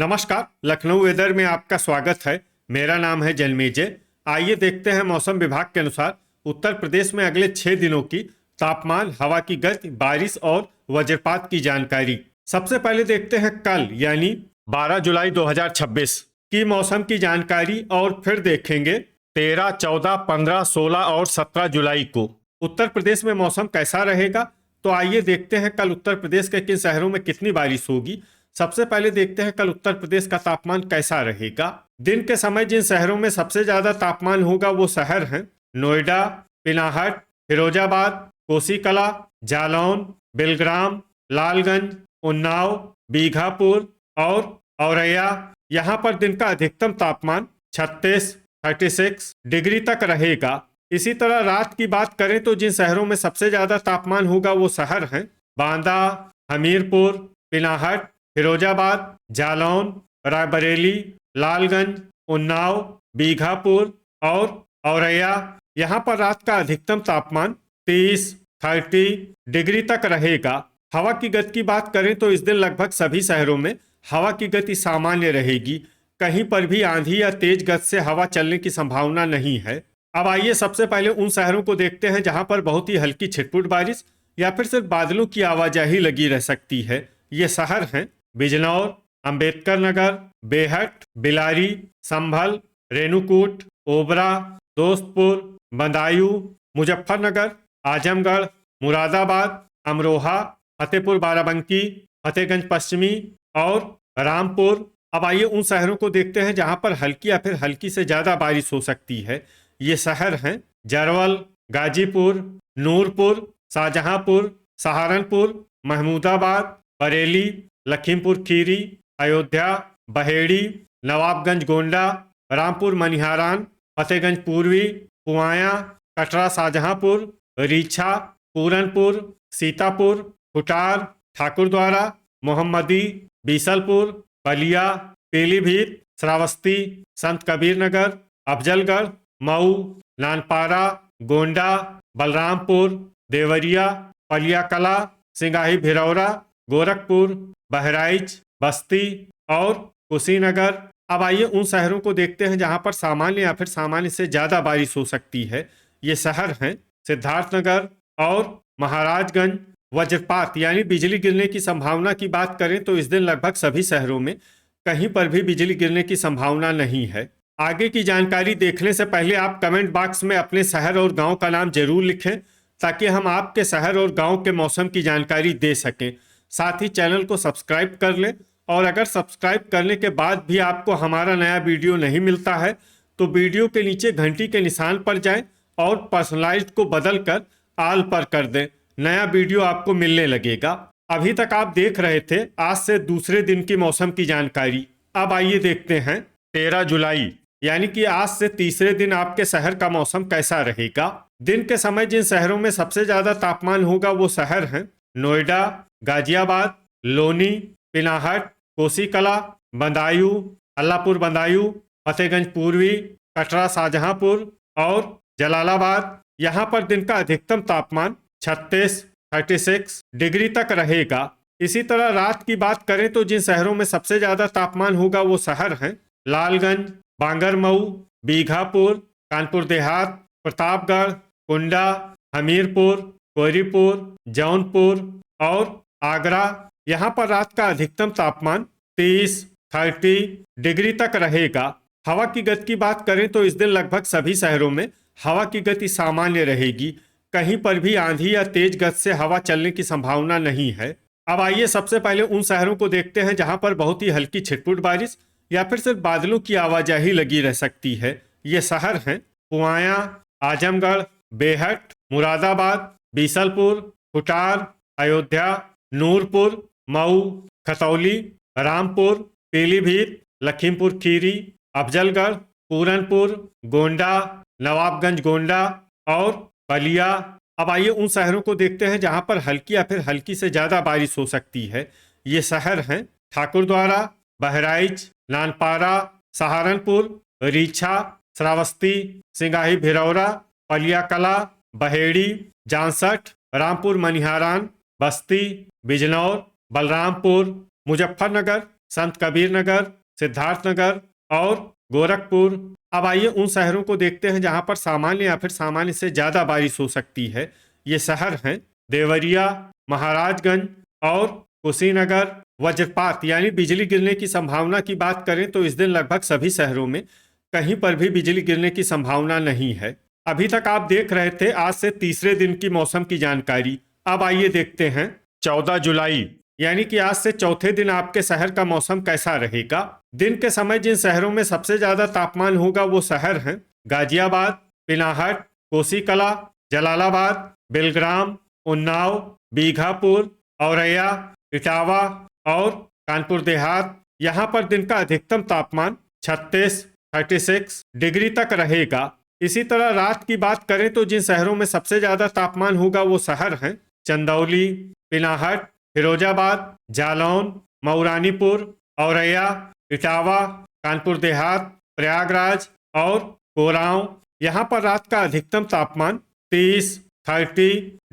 नमस्कार। लखनऊ वेदर में आपका स्वागत है। मेरा नाम है जन्मेजय। आइए देखते हैं मौसम विभाग के अनुसार उत्तर प्रदेश में अगले 6 दिनों की तापमान, हवा की गति, बारिश और वज्रपात की जानकारी। सबसे पहले देखते हैं कल यानी 12 जुलाई 2026 की मौसम की जानकारी और फिर देखेंगे 13, 14, 15, 16 और 17 जुलाई को उत्तर प्रदेश में मौसम कैसा रहेगा। तो आइए देखते हैं कल उत्तर प्रदेश के किन शहरों में कितनी बारिश होगी। सबसे पहले देखते हैं कल उत्तर प्रदेश का तापमान कैसा रहेगा। दिन के समय जिन शहरों में सबसे ज्यादा तापमान होगा वो शहर हैं नोएडा, पिनाहट, फिरोजाबाद, कोसीकला, जालौन, बिलग्राम, लालगंज, उन्नाव, बीघापुर और औरैया। यहाँ पर दिन का अधिकतम तापमान 36 डिग्री तक रहेगा। इसी तरह रात की बात करें तो जिन शहरों में सबसे ज्यादा तापमान होगा वो शहर हैं बांदा, हमीरपुर, पिनाहट, फिरोजाबाद, जालौन, रायबरेली, लालगंज, उन्नाव, बीघापुर और औरैया। यहाँ पर रात का अधिकतम तापमान 30 डिग्री तक रहेगा। हवा की गति की बात करें तो इस दिन लगभग सभी शहरों में हवा की गति सामान्य रहेगी। कहीं पर भी आंधी या तेज गति से हवा चलने की संभावना नहीं है। अब आइए सबसे पहले उन शहरों को देखते हैं जहां पर बहुत ही हल्की छिटपुट बारिश या फिर सिर्फ बादलों की आवाजाही लगी रह सकती है। ये शहर हैं बिजनौर, अंबेडकर नगर, बेहट, बिलारी, संभल, रेणुकूट, ओबरा, दोस्तपुर, बदायूं, मुजफ्फरनगर, आजमगढ़, मुरादाबाद, अमरोहा, फतेहपुर बाराबंकी, फतेहगंज पश्चिमी और रामपुर। अब आइए उन शहरों को देखते हैं जहां पर हल्की या फिर हल्की से ज्यादा बारिश हो सकती है। ये शहर हैं जरवल, गाजीपुर, नूरपुर, शाहजहांपुर, सहारनपुर, महमूदाबाद, बरेली, लखीमपुर खीरी, अयोध्या, बहेड़ी, नवाबगंज गोंडा, रामपुर मनिहारान, फतेहगंज पूर्वी, पुआया, कटरा शाहजहांपुर, रीछा, पूरनपुर, सीतापुर, खुटार, ठाकुरद्वारा, मोहम्मदी, बीसलपुर, बलिया, पीलीभीत, श्रावस्ती, संत कबीर नगर, अफजलगढ़, मऊ, नानपारा, गोंडा, बलरामपुर, देवरिया, पलियाकला, सिंगाही भिरौरा, गोरखपुर, बहराइच, बस्ती और कुशीनगर। अब आइए उन शहरों को देखते हैं जहां पर सामान्य या फिर सामान्य से ज्यादा बारिश हो सकती है। ये शहर हैं सिद्धार्थनगर और महाराजगंज। वज्रपात यानी बिजली गिरने की संभावना की बात करें तो इस दिन लगभग सभी शहरों में कहीं पर भी बिजली गिरने की संभावना नहीं है। आगे की जानकारी देखने से पहले आप कमेंट बॉक्स में अपने शहर और गांव का नाम जरूर लिखें ताकि हम आपके शहर और गांव के मौसम की जानकारी दे सकें। साथ ही चैनल को सब्सक्राइब कर लें और अगर सब्सक्राइब करने के बाद भी आपको हमारा नया वीडियो नहीं मिलता है तो वीडियो के नीचे घंटी के निशान पर जाएं और पर्सनलाइज्ड को बदलकर ऑल पर कर दें। नया वीडियो आपको मिलने लगेगा। अभी तक आप देख रहे थे आज से दूसरे दिन की मौसम की जानकारी। अब आइए देखते हैं 13 जुलाई यानी कि आज से तीसरे दिन आपके शहर का मौसम कैसा रहेगा। दिन के समय जिन शहरों में सबसे ज्यादा तापमान होगा वो शहर हैं नोएडा, गाजियाबाद, लोनी, पिनाहट, कोसीकला, बदायूं, अल्लाहपुर बदायूं, फतेहगंज पूर्वी, कटरा शाहजहांपुर और जलालाबाद। यहाँ पर दिन का अधिकतम तापमान 36 डिग्री तक रहेगा। इसी तरह रात की बात करें तो जिन शहरों में सबसे ज्यादा तापमान होगा वो शहर हैं लालगंज, बांगरमऊ, बीघापुर, कानपुर देहात, प्रतापगढ़, कुंडा, हमीरपुर, कोयरीपुर, जौनपुर और आगरा। यहाँ पर रात का अधिकतम तापमान 30 डिग्री तक रहेगा। हवा की गति की बात करें तो इस दिन लगभग सभी शहरों में हवा की गति सामान्य रहेगी। कहीं पर भी आंधी या तेज गति से हवा चलने की संभावना नहीं है। अब आइए सबसे पहले उन शहरों को देखते हैं जहां पर बहुत ही हल्की छिटपुट बारिश या फिर सिर्फ बादलों की आवाजाही लगी रह सकती है। ये शहर हैं पुआया, आजमगढ़, बेहट, मुरादाबाद, बीसलपुर, खुटार, अयोध्या, नूरपुर, मऊ, खतौली, रामपुर, पीलीभीत, लखीमपुर खीरी, अफजलगढ़, पूरनपुर, गोंडा, नवाबगंज गोंडा और बलिया। अब आइए उन शहरों को देखते हैं जहां पर हल्की या फिर हल्की से ज्यादा बारिश हो सकती है। ये शहर हैं ठाकुरद्वारा, बहराइच, नानपारा, सहारनपुर, रीछा, श्रावस्ती, सिंगाही भिरौरा, पलियाकला, बहेड़ी, जांसठ, रामपुर मनिहारान, बस्ती, बिजनौर, बलरामपुर, मुजफ्फरनगर, संत कबीर नगर, सिद्धार्थ नगर और गोरखपुर। अब आइए उन शहरों को देखते हैं जहां पर सामान्य या फिर सामान्य से ज्यादा बारिश हो सकती है। ये शहर हैं देवरिया, महाराजगंज और कुशीनगर। वज्रपात यानी बिजली गिरने की संभावना की बात करें तो इस दिन लगभग सभी शहरों में कहीं पर भी बिजली गिरने की संभावना नहीं है। अभी तक आप देख रहे थे आज से तीसरे दिन की मौसम की जानकारी। अब आइए देखते हैं 14 जुलाई यानी कि आज से चौथे दिन आपके शहर का मौसम कैसा रहेगा। दिन के समय जिन शहरों में सबसे ज्यादा तापमान होगा वो शहर हैं गाजियाबाद, पिनाहट, कोसीकला, जलालाबाद, बेलग्राम, उन्नाव, बीघापुर, औरैया, इटावा और कानपुर देहात। यहाँ पर दिन का अधिकतम तापमान 36 डिग्री तक रहेगा। इसी तरह रात की बात करें तो जिन शहरों में सबसे ज्यादा तापमान होगा वो शहर हैं चंदौली, पिनाहट, फिरोजाबाद, जालौन, मऊरानीपुर, औरैया, इटावा, कानपुर देहात, प्रयागराज और कोरांव। यहाँ पर रात का अधिकतम तापमान 30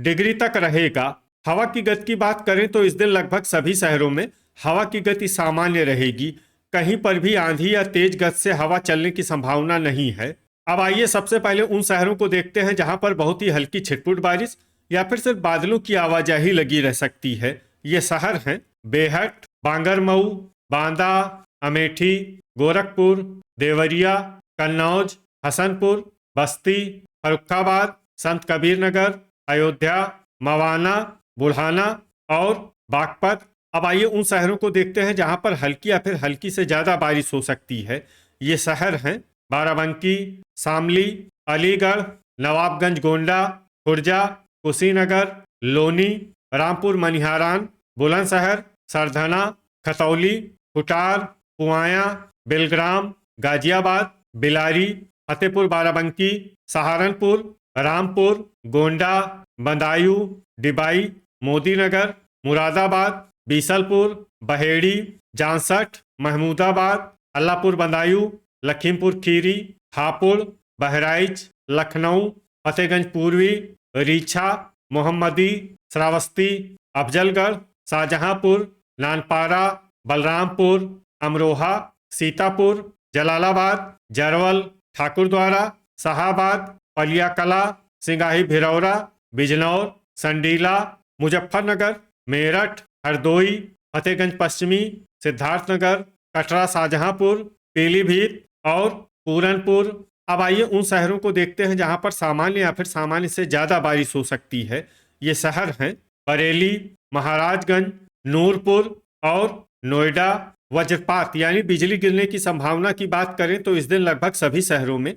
डिग्री तक रहेगा। हवा की गति की बात करें तो इस दिन लगभग सभी शहरों में हवा की गति सामान्य रहेगी। कहीं पर भी आंधी या तेज गति से हवा चलने की संभावना नहीं है। अब आइए सबसे पहले उन शहरों को देखते हैं जहां पर बहुत ही हल्की छिटपुट बारिश या फिर सिर्फ बादलों की आवाजाही लगी रह सकती है। ये शहर हैं बेहट, बांगरमऊ, बांदा, अमेठी, गोरखपुर, देवरिया, कन्नौज, हसनपुर, बस्ती, फर्रुखाबाद, संत कबीर नगर, अयोध्या, मवाना, बुढ़ाना और बागपत। अब आइए उन शहरों को देखते हैं जहां पर हल्की या फिर हल्की से ज्यादा बारिश हो सकती है। ये शहर हैं बाराबंकी, शामली, अलीगढ़, नवाबगंज गोंडा, खुर्जा, कुशीनगर, लोनी, रामपुर मनिहारान, बुलंदशहर, सरधना, खतौली, कुटार, पुआया, बेलग्राम, गाजियाबाद, बिलारी, फतेहपुर बाराबंकी, सहारनपुर, रामपुर, गोंडा, बदायूं, डिबाई, मोदीनगर, मुरादाबाद, बीसलपुर, बहेड़ी, जांसठ, महमूदाबाद, अल्लाहपुर बदायूं, लखीमपुर खीरी, हापुड़, बहराइच, लखनऊ, फतेहगंज पूर्वी, रीछा, मोहम्मदी, श्रावस्ती, अफजलगढ़, शाहजहांपुर, नानपारा, बलरामपुर, अमरोहा, सीतापुर, जलालाबाद, जरवल, ठाकुरद्वारा, शाहाबाद, पलियाकला, सिंगाही भिरौरा, बिजनौर, संडीला, मुजफ्फरनगर, मेरठ, हरदोई, फतेहगंज पश्चिमी, सिद्धार्थनगर, कटरा, शाहजहांपुर, पीलीभीत और पूरनपुर। अब आइए उन शहरों को देखते हैं जहां पर सामान्य या फिर सामान्य से ज्यादा बारिश हो सकती है। ये शहर हैं बरेली, महाराजगंज, नूरपुर और नोएडा। वज्रपात यानी बिजली गिरने की संभावना की बात करें तो इस दिन लगभग सभी शहरों में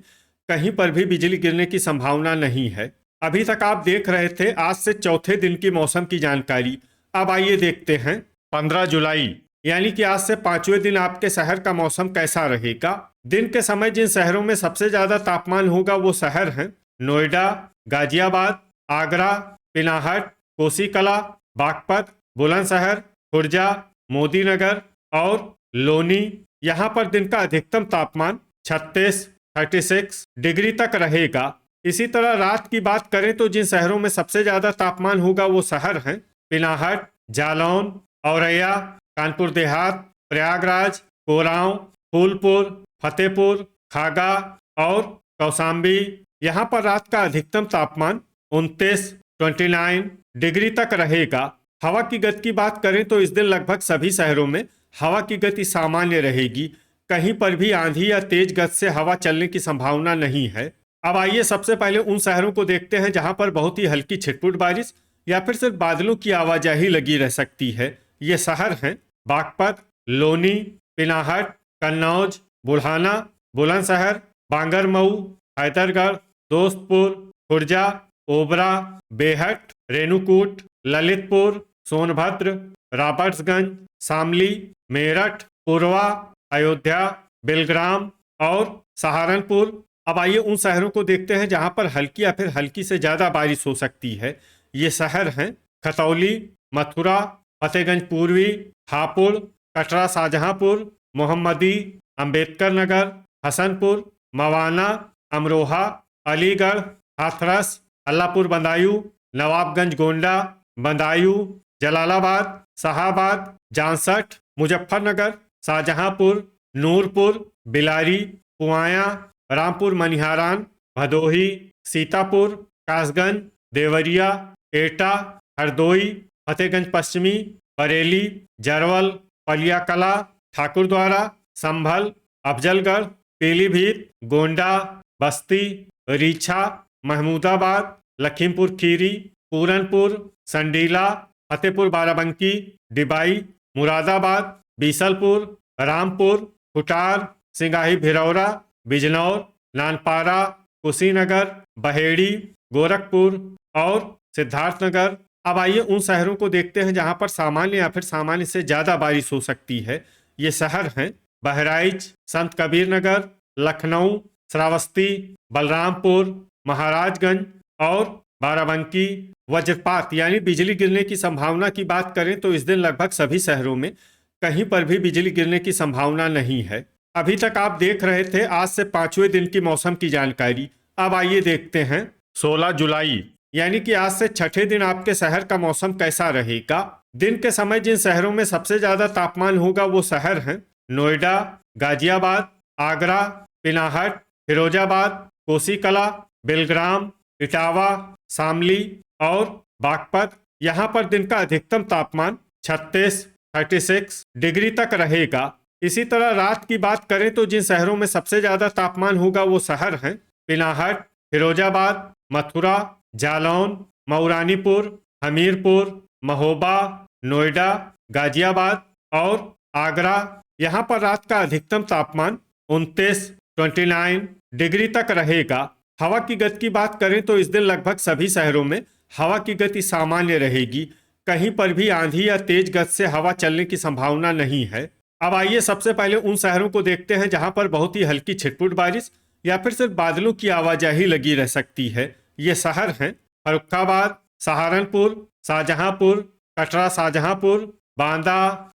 कहीं पर भी बिजली गिरने की संभावना नहीं है। अभी तक आप देख रहे थे आज से चौथे दिन की मौसम की जानकारी। अब आइए देखते हैं 15 जुलाई यानी कि आज से पांचवें दिन आपके शहर का मौसम कैसा रहेगा। दिन के समय जिन शहरों में सबसे ज्यादा तापमान होगा वो शहर हैं नोएडा, गाजियाबाद, आगरा, पिनाहट, कोसीकला, बागपत, बुलंदशहर, खुर्जा, मोदीनगर और लोनी। यहाँ पर दिन का अधिकतम तापमान 36 डिग्री तक रहेगा। इसी तरह रात की बात करें तो जिन शहरों में सबसे ज्यादा तापमान होगा वो शहर हैं पिनाहट, जालौन, औरैया, कानपुर देहात, प्रयागराज, कोरांव, फूलपुर, फतेहपुर, खागा और कौसाम्बी। यहाँ पर रात का अधिकतम तापमान 29 डिग्री तक रहेगा। हवा की गति की बात करें तो इस दिन लगभग सभी शहरों में हवा की गति सामान्य रहेगी। कहीं पर भी आंधी या तेज गति से हवा चलने की संभावना नहीं है। अब आइए सबसे पहले उन शहरों को देखते हैं जहां पर बहुत ही हल्की छिटपुट बारिश या फिर सिर्फ बादलों की आवाजाही लगी रह सकती है। ये शहर हैं बागपत, लोनी, पिनाहट, कन्नौज, बुढ़ाना, बुलंदशहर, बांगरमऊ, हैदरगढ़, दोस्तपुर, खुर्जा, ओबरा, बेहट, रेणुकूट, ललितपुर, सोनभद्र, रॉबर्ट्सगंज, शामली, मेरठ, पुरवा, अयोध्या, बेलग्राम और सहारनपुर। अब आइए उन शहरों को देखते हैं जहां पर हल्की या फिर हल्की से ज्यादा बारिश हो सकती है। ये शहर हैं खतौली, मथुरा, फतेहगंज पूर्वी, हापुड़, कटरा, शाहजहांपुर, मोहम्मदी, अंबेडकर नगर, हसनपुर, मवाना, अमरोहा, अलीगढ़, हाथरस, अल्लाहपुर बदायूं, नवाबगंज गोंडा, बदायूं, जलालाबाद, शाहाबाद, जांसठ, मुजफ्फरनगर, शाहजहांपुर, नूरपुर, बिलारी, पुआया, रामपुर मनिहारान, भदोही, सीतापुर, कासगंज, देवरिया, एटा, हरदोई, फतेहगंज पश्चिमी, बरेली, जरवल, पलिया कला, ठाकुरद्वारा, संभल, अफजलगढ़, पीलीभीत, गोंडा, बस्ती, रीछा, महमूदाबाद, लखीमपुर खीरी, पूरनपुर, संडीला, फतेहपुर बाराबंकी, डिबाई, मुरादाबाद, बीसलपुर, रामपुर, खुटार, सिंगाही भिरौरा, बिजनौर, नानपारा, कुशीनगर, बहेड़ी, गोरखपुर और सिद्धार्थनगर। अब आइए उन शहरों को देखते हैं जहां पर सामान्य या फिर सामान्य से ज्यादा बारिश हो सकती है। ये शहर हैं बहराइच, संत कबीर नगर, लखनऊ, श्रावस्ती, बलरामपुर, महाराजगंज और बाराबंकी। वज्रपात यानी बिजली गिरने की संभावना की बात करें तो इस दिन लगभग सभी शहरों में कहीं पर भी बिजली गिरने की संभावना नहीं है। अभी तक आप देख रहे थे आज से 5वें दिन की मौसम की जानकारी। अब आइए देखते हैं 16 जुलाई यानी कि आज से छठे दिन आपके शहर का मौसम कैसा रहेगा। दिन के समय जिन शहरों में सबसे ज्यादा तापमान होगा वो शहर हैं नोएडा, गाजियाबाद, आगरा, पिनाहट, फिरोजाबाद, कोसीकला, बेलग्राम, इटावा, शामली और बागपत। यहाँ पर दिन का अधिकतम तापमान 36 डिग्री तक रहेगा। इसी तरह रात की बात करें तो जिन शहरों में सबसे ज्यादा तापमान होगा वो शहर हैं पिनाहट, फिरोजाबाद, मथुरा, जालौन, मऊरानीपुर, हमीरपुर, महोबा, नोएडा, गाजियाबाद और आगरा। यहाँ पर रात का अधिकतम तापमान 29 डिग्री तक रहेगा। हवा की गति की बात करें तो इस दिन लगभग सभी शहरों में हवा की गति सामान्य रहेगी। कहीं पर भी आंधी या तेज गति से हवा चलने की संभावना नहीं है। अब आइए सबसे पहले उन शहरों को देखते हैं जहां पर बहुत ही हल्की छिटपुट बारिश या फिर सिर्फ बादलों की आवाजाही लगी रह सकती है। ये शहर हैं फर्रुखाबाद, सहारनपुर, शाहजहांपुर, कटरा शाहजहांपुर, बांदा,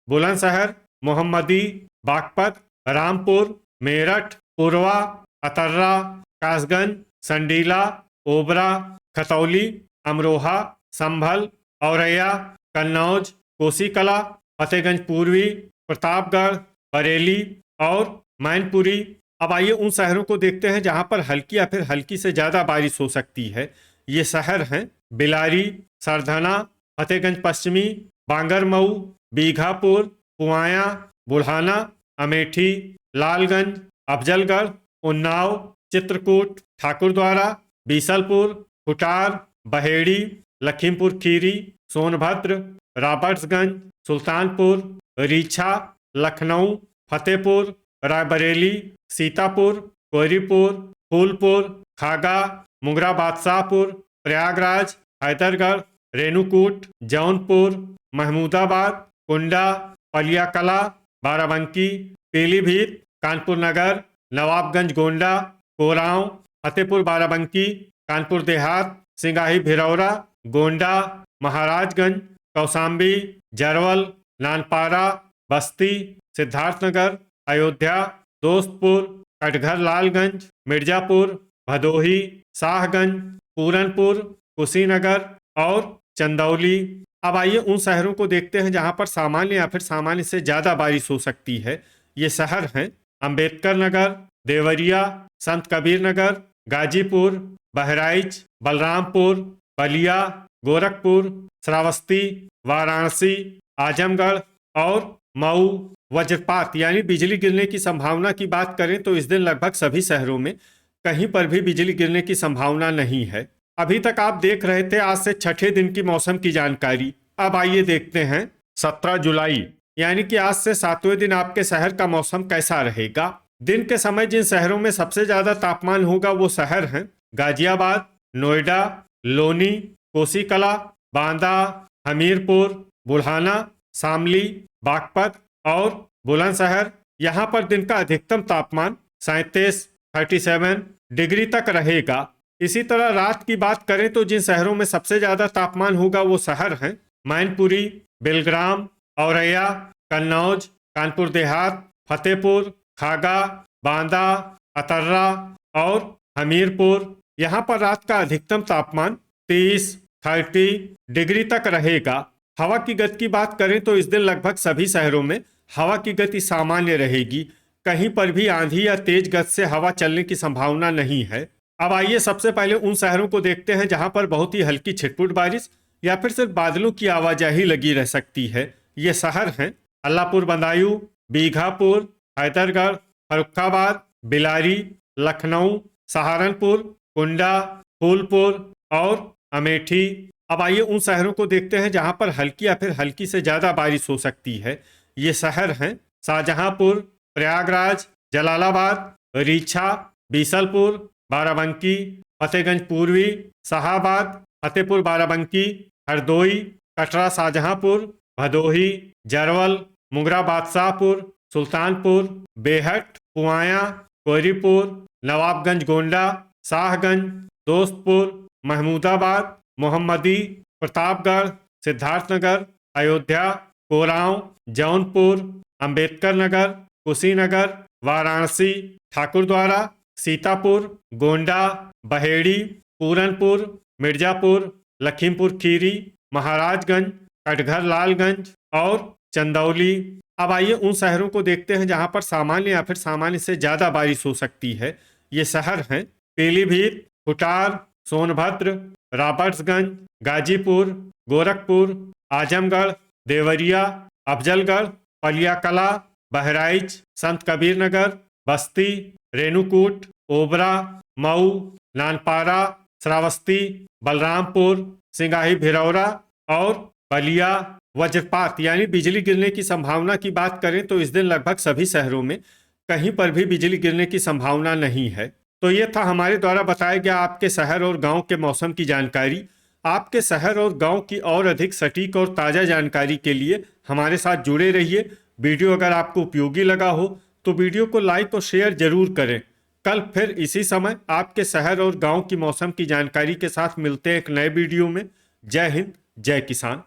बुलंदशहर, मोहम्मदी, बागपत, रामपुर, मेरठ, पुरवा, अतर्रा, कासगंज, संडीला, ओबरा, खतौली, अमरोहा, संभल, औरैया, कन्नौज, कोसीकला, फतेहगंज पूर्वी, प्रतापगढ़, बरेली और मैनपुरी। अब आइए उन शहरों को देखते हैं जहां पर हल्की या फिर हल्की से ज्यादा बारिश हो सकती है। ये शहर हैं बिलारी, सरधना, फतेहगंज पश्चिमी, बांगरमऊ, बीघापुर, पुआया, बुढ़ाना, अमेठी, लालगंज, अफजलगढ़, उन्नाव, चित्रकूट, ठाकुरद्वारा, बीसलपुर, खुटार, बहेड़ी, लखीमपुर खीरी, सोनभद्र, रॉबर्ट्सगंज, सुल्तानपुर, रीछा, लखनऊ, फतेहपुर, रायबरेली, सीतापुर, कोहरीपुर, फूलपुर, खागा, मुंगरा बादशाहपुर, प्रयागराज, हैदरगढ़, रेणुकूट, जौनपुर, महमूदाबाद, कुंडा, पलिया कला, बाराबंकी, पीलीभीत, कानपुर नगर, नवाबगंज गोंडा, कोरांव, फतेहपुर बाराबंकी, कानपुर देहात, सिंगाही भिरौरा, गोंडा, महाराजगंज, कौशाम्बी, जरवल, नानपारा, बस्ती, सिद्धार्थनगर, अयोध्या, दोस्तपुर, कटघर लालगंज, मिर्जापुर, भदोही, शाहगंज, पूरनपुर, कुशीनगर और चंदौली। अब आइए उन शहरों को देखते हैं जहां पर सामान्य या फिर सामान्य से ज्यादा बारिश हो सकती है। ये शहर हैं अंबेडकर नगर, देवरिया, संत कबीर नगर, गाजीपुर, बहराइच, बलरामपुर, बलिया, गोरखपुर, श्रावस्ती, वाराणसी, आजमगढ़ और मऊ। वज्रपात यानी बिजली गिरने की संभावना की बात करें तो इस दिन लगभग सभी शहरों में कहीं पर भी बिजली गिरने की संभावना नहीं है। अभी तक आप देख रहे थे आज से छठे दिन की मौसम की जानकारी। अब आइए देखते हैं 17 जुलाई यानी कि आज से 7वें दिन आपके शहर का मौसम कैसा रहेगा। दिन के समय जिन शहरों में सबसे ज्यादा तापमान होगा वो शहर हैं गाजियाबाद, नोएडा, लोनी, कोसीकला, बांदा, हमीरपुर, बुढ़ाना, शामली, बागपत और बुलंदशहर। यहाँ पर दिन का अधिकतम तापमान 37 डिग्री तक रहेगा। इसी तरह रात की बात करें तो जिन शहरों में सबसे ज्यादा तापमान होगा वो शहर हैं मैनपुरी, बेलग्राम, औरैया, कन्नौज, कानपुर देहात, फतेहपुर, खागा, बांदा, अतर्रा और हमीरपुर। यहाँ पर रात का अधिकतम तापमान 30 डिग्री तक रहेगा। हवा की गति की बात करें तो इस दिन लगभग सभी शहरों में हवा की गति सामान्य रहेगी। कहीं पर भी आंधी या तेज गति से हवा चलने की संभावना नहीं है। अब आइए सबसे पहले उन शहरों को देखते हैं जहां पर बहुत ही हल्की छिटपुट बारिश या फिर सिर्फ बादलों की आवाजाही लगी रह सकती है। ये शहर हैं अल्लाहपुर बदायूं, बीघापुर, हैदरगढ़, फर्रुखाबाद, बिलारी, लखनऊ, सहारनपुर, कुंडा, फूलपुर और अमेठी। अब आइए उन शहरों को देखते हैं जहां पर हल्की या फिर हल्की से ज्यादा बारिश हो सकती है। ये शहर हैं शाहजहांपुर, प्रयागराज, जलालाबाद, रीछा, बीसलपुर, बाराबंकी, फतेहगंज पूर्वी, शाहाबाद, फतेहपुर बाराबंकी, हरदोई, कटरा शाहजहांपुर, भदोही, जरवल, मुगरा बादशाहपुर, सुल्तानपुर, बेहट, पुआया, कोयरीपुर, नवाबगंज गोंडा, शाहगंज, दोस्तपुर, महमूदाबाद, मोहम्मदी, प्रतापगढ़, सिद्धार्थनगर, अयोध्या, कोरांव, जौनपुर, अंबेडकर नगर, कुशीनगर, वाराणसी, ठाकुरद्वारा, सीतापुर, गोंडा, बहेड़ी, पूरनपुर, मिर्जापुर, लखीमपुर खीरी, महाराजगंज, कटघर लालगंज और चंदौली। अब आइए उन शहरों को देखते हैं जहां पर सामान्य या फिर सामान्य से ज्यादा बारिश हो सकती है। ये शहर हैं पीलीभीत, खुटार, सोनभद्र, रॉबर्ट्सगंज, गाजीपुर, गोरखपुर, आजमगढ़, देवरिया, अफजलगढ़, पलियाकला, बहराइच, संत कबीर नगर, बस्ती, रेणुकूट, ओबरा, मऊ, नानपारा, श्रावस्ती, बलरामपुर, सिंगाही भिरौरा और बलिया। वज्रपात यानी बिजली गिरने की संभावना की बात करें तो इस दिन लगभग सभी शहरों में कहीं पर भी बिजली गिरने की संभावना नहीं है। तो ये था हमारे द्वारा बताया गया आपके शहर और गांव के मौसम की जानकारी। आपके शहर और गांव की और अधिक सटीक और ताज़ा जानकारी के लिए हमारे साथ जुड़े रहिए। वीडियो अगर आपको उपयोगी लगा हो तो वीडियो को लाइक और शेयर जरूर करें। कल फिर इसी समय आपके शहर और गांव की मौसम की जानकारी के साथ मिलते हैं एक नए वीडियो में। जय हिंद, जय किसान।